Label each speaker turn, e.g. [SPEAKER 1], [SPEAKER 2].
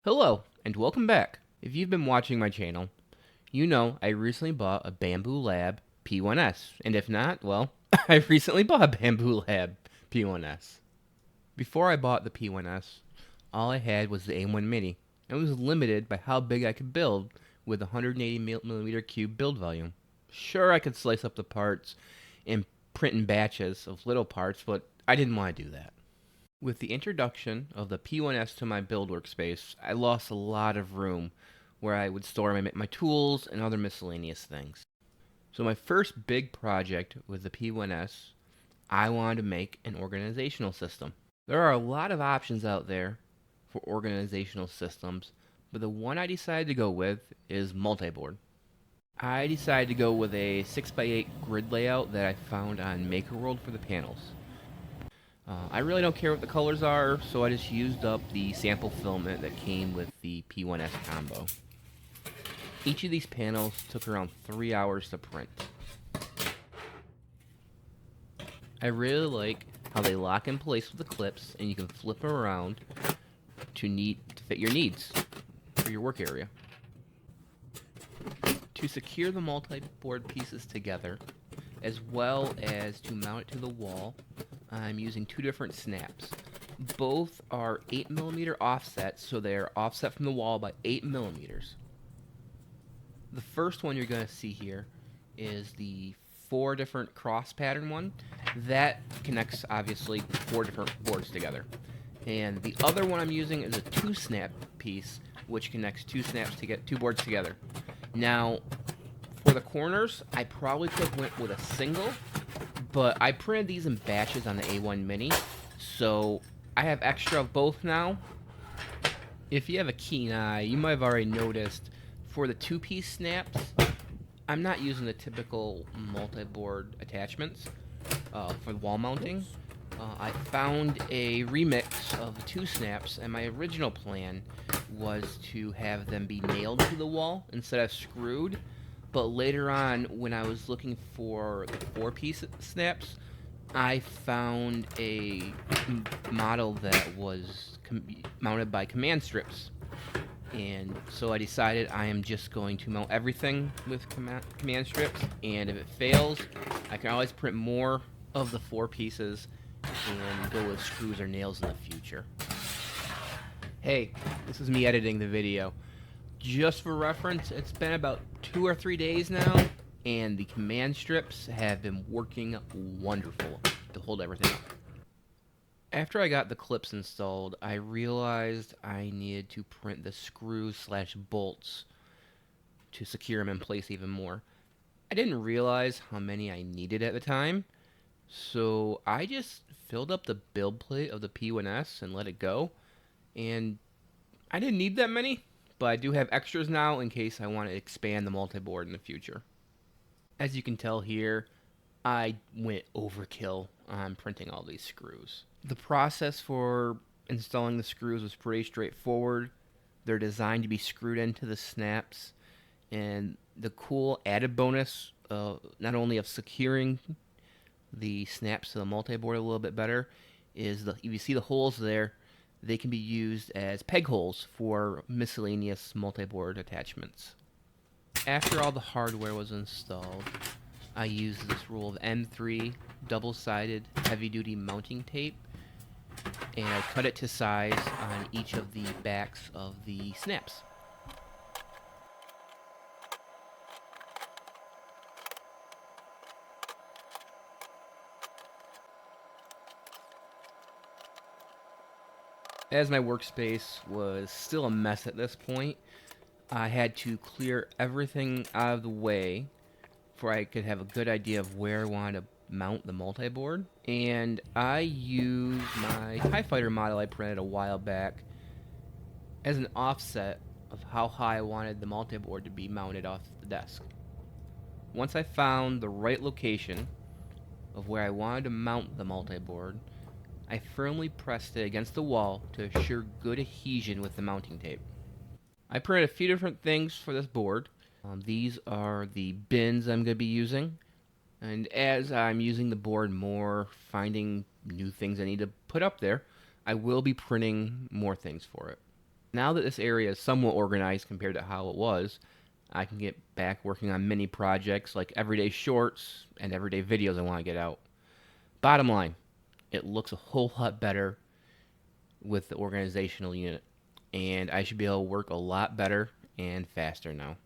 [SPEAKER 1] Hello, and welcome back. If you've been watching my channel, you know I recently bought a Bambu Lab P1S, and if not, well, I recently bought a Bambu Lab P1S. Before I bought the P1S, all I had was the A1 Mini, and was limited by how big I could build with 180mm cube build volume. Sure, I could slice up the parts and print in batches of little parts, but I didn't want to do that. With the introduction of the P1S to my build workspace, I lost a lot of room where I would store my tools and other miscellaneous things. So my first big project with the P1S, I wanted to make an organizational system. There are a lot of options out there for organizational systems, but the one I decided to go with is Multiboard. I decided to go with a 6x8 grid layout that I found on MakerWorld for the panels. I really don't care what the colors are, so I just used up the sample filament that came with the P1S combo. Each of these panels took around 3 hours to print. I really like how they lock in place with the clips and you can flip them around to fit your needs for your work area. To secure the multi-board pieces together, as well as to mount it to the wall, I'm using two different snaps. Both are 8mm offsets, so they're offset from the wall by 8mm. The first one you're going to see here is the 4 different cross pattern one. That connects, obviously, 4 different boards together. And the other one I'm using is a 2-snap piece, which connects 2 boards together. Now, for the corners, I probably could have went with a single, but I printed these in batches on the A1 Mini, so I have extra of both now. If you have a keen eye, you might have already noticed for the 2-piece snaps, I'm not using the typical multi-board attachments for wall mounting. I found a remix of the 2 snaps, and my original plan was to have them be nailed to the wall instead of screwed. But later on, when I was looking for the 4-piece snaps, I found a model that was mounted by command strips. And so I decided I am just going to mount everything with command strips. And if it fails, I can always print more of the 4 pieces and go with screws or nails in the future. Hey, this is me editing the video. Just for reference, it's been about 2 or 3 days now, and the command strips have been working wonderful to hold everything up. After I got the clips installed, I realized I needed to print the screws/bolts to secure them in place even more. I didn't realize how many I needed at the time, so I just filled up the build plate of the P1S and let it go, and I didn't need that many, but I do have extras now in case I want to expand the multi-board in the future. As you can tell here, I went overkill on printing all these screws. The process for installing the screws was pretty straightforward. They're designed to be screwed into the snaps, and the cool added bonus, not only of securing the snaps to the multi-board a little bit better, is if you see the holes there, they can be used as peg holes for miscellaneous multi-board attachments. After all the hardware was installed, I used this roll of M3 double-sided heavy-duty mounting tape, and I cut it to size on each of the backs of the snaps. As my workspace was still a mess at this point, I had to clear everything out of the way before I could have a good idea of where I wanted to mount the multi-board. And I used my TIE Fighter model I printed a while back as an offset of how high I wanted the multi-board to be mounted off the desk. Once I found the right location of where I wanted to mount the multi-board, I firmly pressed it against the wall to assure good adhesion with the mounting tape. I printed a few different things for this board. These are the bins I'm going to be using. And as I'm using the board more, finding new things I need to put up there, I will be printing more things for it. Now that this area is somewhat organized compared to how it was, I can get back working on mini projects like everyday shorts and everyday videos I want to get out. Bottom line, it looks a whole lot better with the organizational unit, and I should be able to work a lot better and faster now.